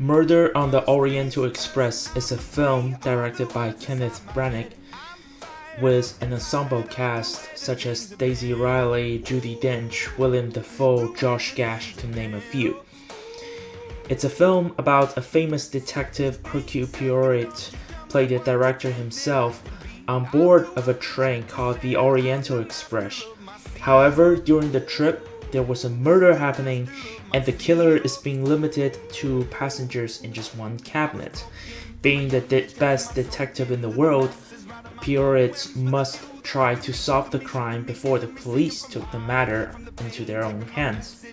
Murder on the Oriental Express is a film directed by Kenneth Branagh with an ensemble cast such as Daisy Ridley, Judi Dench, William Dafoe, Josh Gad, to name a few. It's a film about a famous detective, Hercule Poirot, played the director himself, on board of a train called the Oriental Express. However, during the trip, there was a murder happening and the killer is being limited to passengers in just one cabinet. Being the best detective in the world, Poirot must try to solve the crime before the police took the matter into their own hands.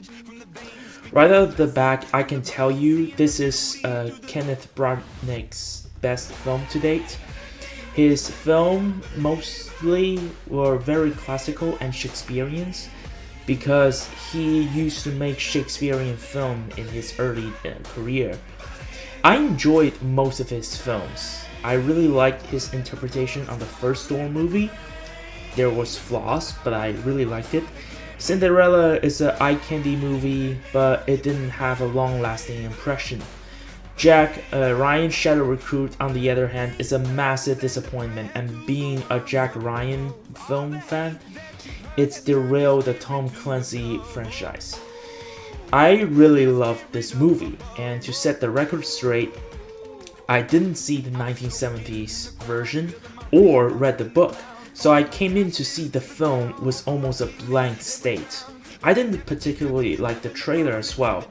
Right out of the bat, I can tell you this is Kenneth Branagh's best film to date. His film mostly were very classical and Shakespearean because he used to make Shakespearean film in his early career. I enjoyed most of his films. I really liked his interpretation on the first Thor movie. There was flaws, but I really liked it. Cinderella is an eye candy movie, but it didn't have a long-lasting impression. Jack Ryan Shadow Recruit, on the other hand, is a massive disappointment, and being a Jack Ryan film fan, it's derailed the Tom Clancy franchise. I really loved this movie, and to set the record straight, I didn't see the 1970s version or read the book, so I came in to see the film with almost a blank state. I didn't particularly like the trailer as well.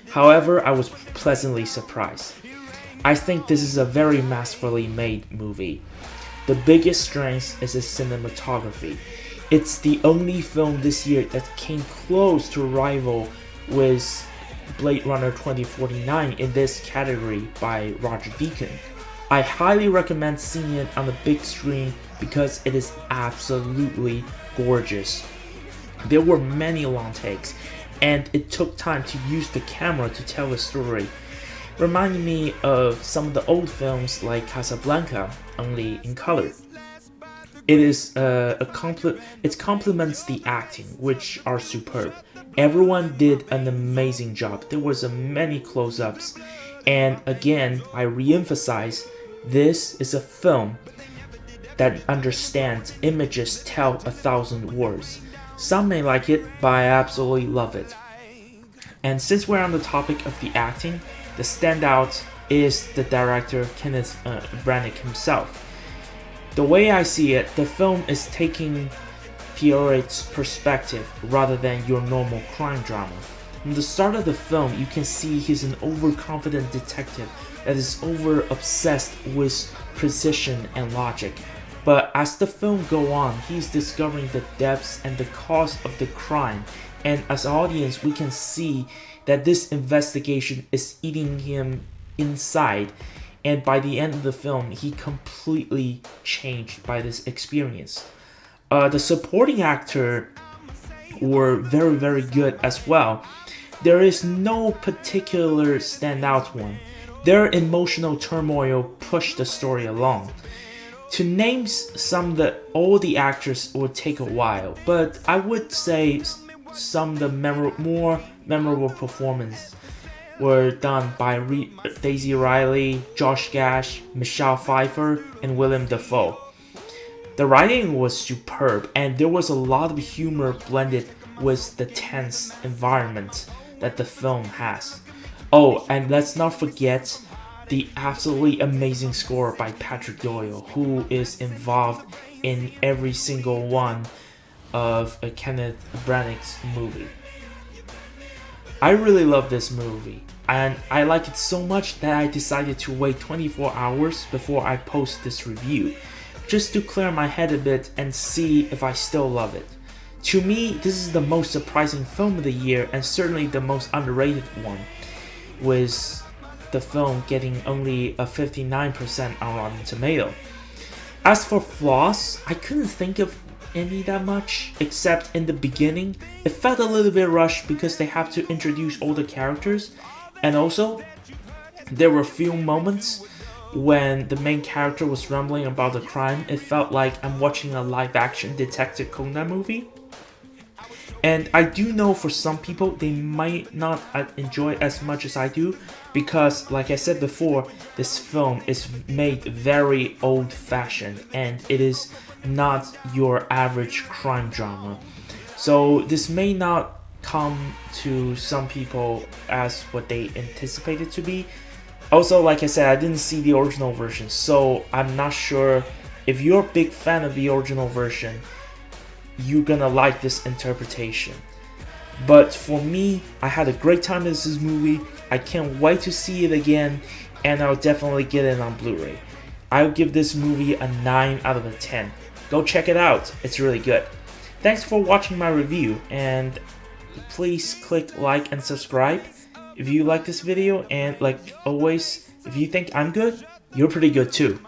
However, I was pleasantly surprised. I think this is a very masterfully made movie. The biggest strength is its cinematography. It's the only film this year that came close to rival with Blade Runner 2049 in this category by Roger Deakins. I highly recommend seeing it on the big screen because it is absolutely gorgeous. There were many long takes, and it took time to use the camera to tell a story, reminding me of some of the old films like Casablanca, only in color. It complements the acting, which are superb. Everyone did an amazing job. There was many close-ups, and again, I re-emphasize, this is a film that understands images tell 1,000 words. Some may like it, but I absolutely love it. And since we're on the topic of the acting, the standout is the director Kenneth Branagh himself. The way I see it, the film is taking Poirot's perspective rather than your normal crime drama. From the start of the film, you can see he's an overconfident detective that is over-obsessed with precision and logic. But as the film goes on, he's discovering the depths and the cause of the crime, and as an audience we can see that this investigation is eating him inside, and by the end of the film he completely changed by this experience. The supporting actor were very good as well. There is no particular standout one. Their emotional turmoil pushed the story along. To name all the actors would take a while, but I would say some of the more memorable performances were done by Daisy Ridley, Josh Gad, Michelle Pfeiffer, and William Dafoe. The writing was superb, and there was a lot of humor blended with the tense environment that the film has. Oh, and let's not forget the absolutely amazing score by Patrick Doyle, who is involved in every single one of Kenneth Branagh's movie. I really love this movie, and I like it so much that I decided to wait 24 hours before I post this review, just to clear my head a bit and see if I still love it. To me, this is the most surprising film of the year and certainly the most underrated one, with the film getting only a 59% on Rotten Tomatoes. As for flaws, I couldn't think of any that much, except in the beginning, it felt a little bit rushed because they have to introduce all the characters, and also, there were few moments when the main character was rambling about the crime. It felt like I'm watching a live-action Detective Conan movie. And I do know for some people they might not enjoy as much as I do, because like I said before, this film is made very old-fashioned and it is not your average crime drama. So this may not come to some people as what they anticipated to be. Also, like I said, I didn't see the original version, so I'm not sure if you're a big fan of the original version, you're gonna like this interpretation. But for me, I had a great time with this movie. I can't wait to see it again, and I'll definitely get it on Blu-ray. I'll give this movie a 9 out of 10. Go check it out, it's really good. Thanks for watching my review, and please click like and subscribe if you like this video, and like always, if you think I'm good, you're pretty good too.